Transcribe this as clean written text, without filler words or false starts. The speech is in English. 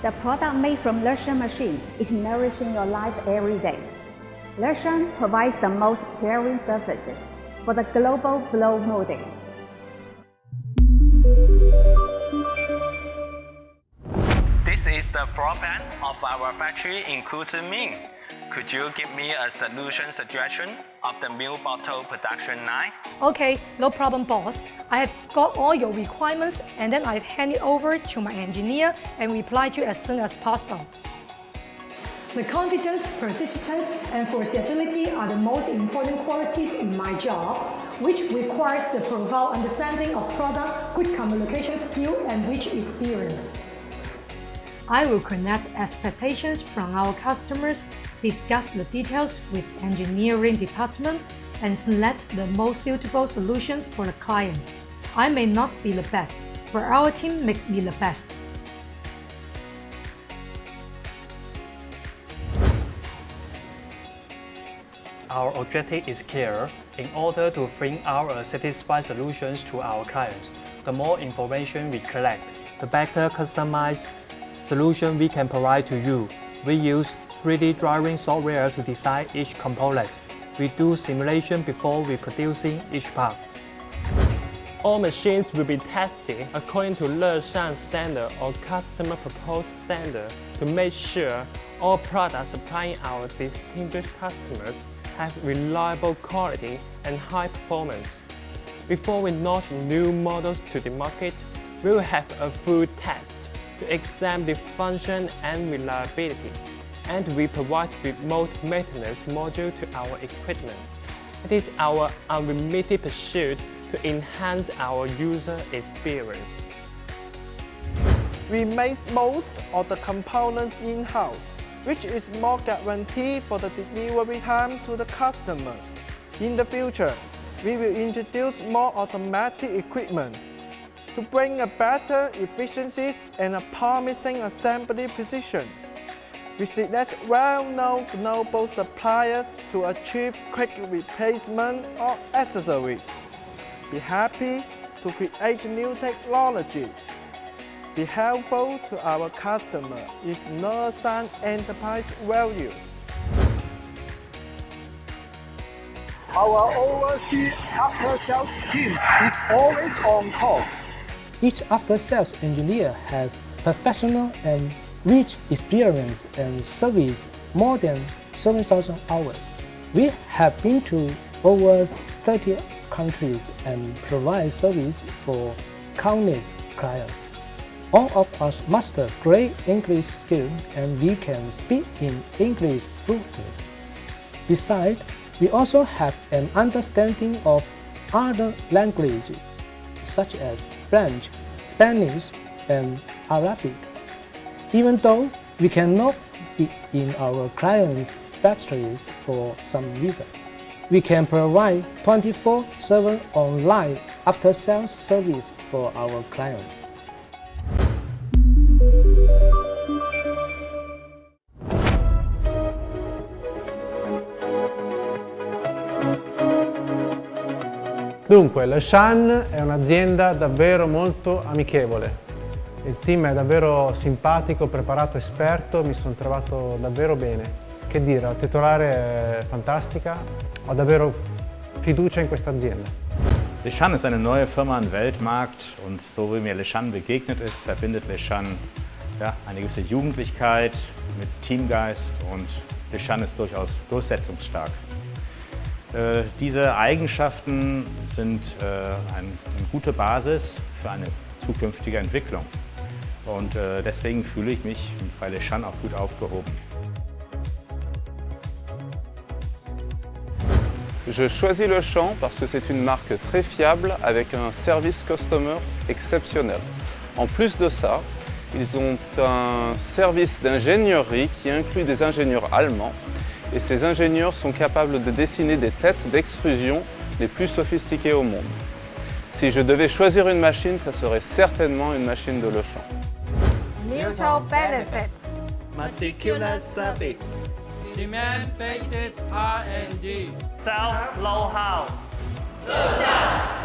The product made from Leshan machine is nourishing your life every day. Leshan provides the most caring services for the global blow molding. This is the floor plan of our factory in Ming. Could you give me a solution suggestion of the milk bottle production line? Okay, no problem, boss. I have got all your requirements and then I hand it over to my engineer and reply to you as soon as possible. The confidence, persistence, and foreseeability are the most important qualities in my job, which requires the profound understanding of product, good communication skill, and rich experience. I will connect expectations from our customers, discuss the details with engineering department, and select the most suitable solution for the clients. I may not be the best, but our team makes me the best. Our objective is clear. In order to bring our satisfied solutions to our clients, the more information we collect, the better customized solution we can provide to you. We use 3D drawing software to design each component. We do simulation before we producing each part. All machines will be tested according to Leshan standard or customer proposed standard to make sure all products supplying our distinguished customers have reliable quality and high performance. Before we launch new models to the market, we will have a full test to examine the function and reliability, and we provide remote maintenance module to our equipment. It is our unremitted pursuit to enhance our user experience. We make most of the components in-house, which is more guarantee for the delivery time to the customers. In the future, we will introduce more automatic equipment to bring a better efficiencies and a promising assembly precision. We select well-known global suppliers to achieve quick replacement of accessories. Be happy to create new technology. Be helpful to our customer is Leshan enterprise values. Our overseas after-sales team is always on call. Each after-sales engineer has professional and rich experience and service more than 7,000 hours. We have been to over 30 countries and provide service for countless clients. All of us master great English skills and we can speak in English fluently. Besides, we also have an understanding of other languages such as French, Spanish, and Arabic. Even though we cannot be in our clients' factories for some reasons, we can provide 24/7 online after-sales service for our clients. Dunque, Leshan è un'azienda davvero molto amichevole. Il team è davvero simpatico, preparato, esperto, mi sono trovato davvero bene. Che dire, la titolare è fantastica, ho davvero fiducia in questa azienda. Leshan ist eine neue Firma am Weltmarkt und so wie mir Leshan begegnet ist, verbindet Leshan eine gewisse Jugendlichkeit mit Teamgeist und Leshan ist durchaus durchsetzungsstark. Diese Eigenschaften sind eine gute Basis für eine zukünftige Entwicklung und deswegen fühle ich mich bei Leshan auch gut aufgehoben. Je choisis Leshan parce que c'est une marque très fiable avec un service customer exceptionnel. En plus de ça, ils ont un service d'ingénierie qui inclut des ingénieurs allemands et ces ingénieurs sont capables de dessiner des têtes d'extrusion les plus sophistiquées au monde. Si je devais choisir une machine, ça serait certainement une machine de Leshan. Mutual benefit. Meticulous service. Demand-based R&D. Self know-how. Leshan.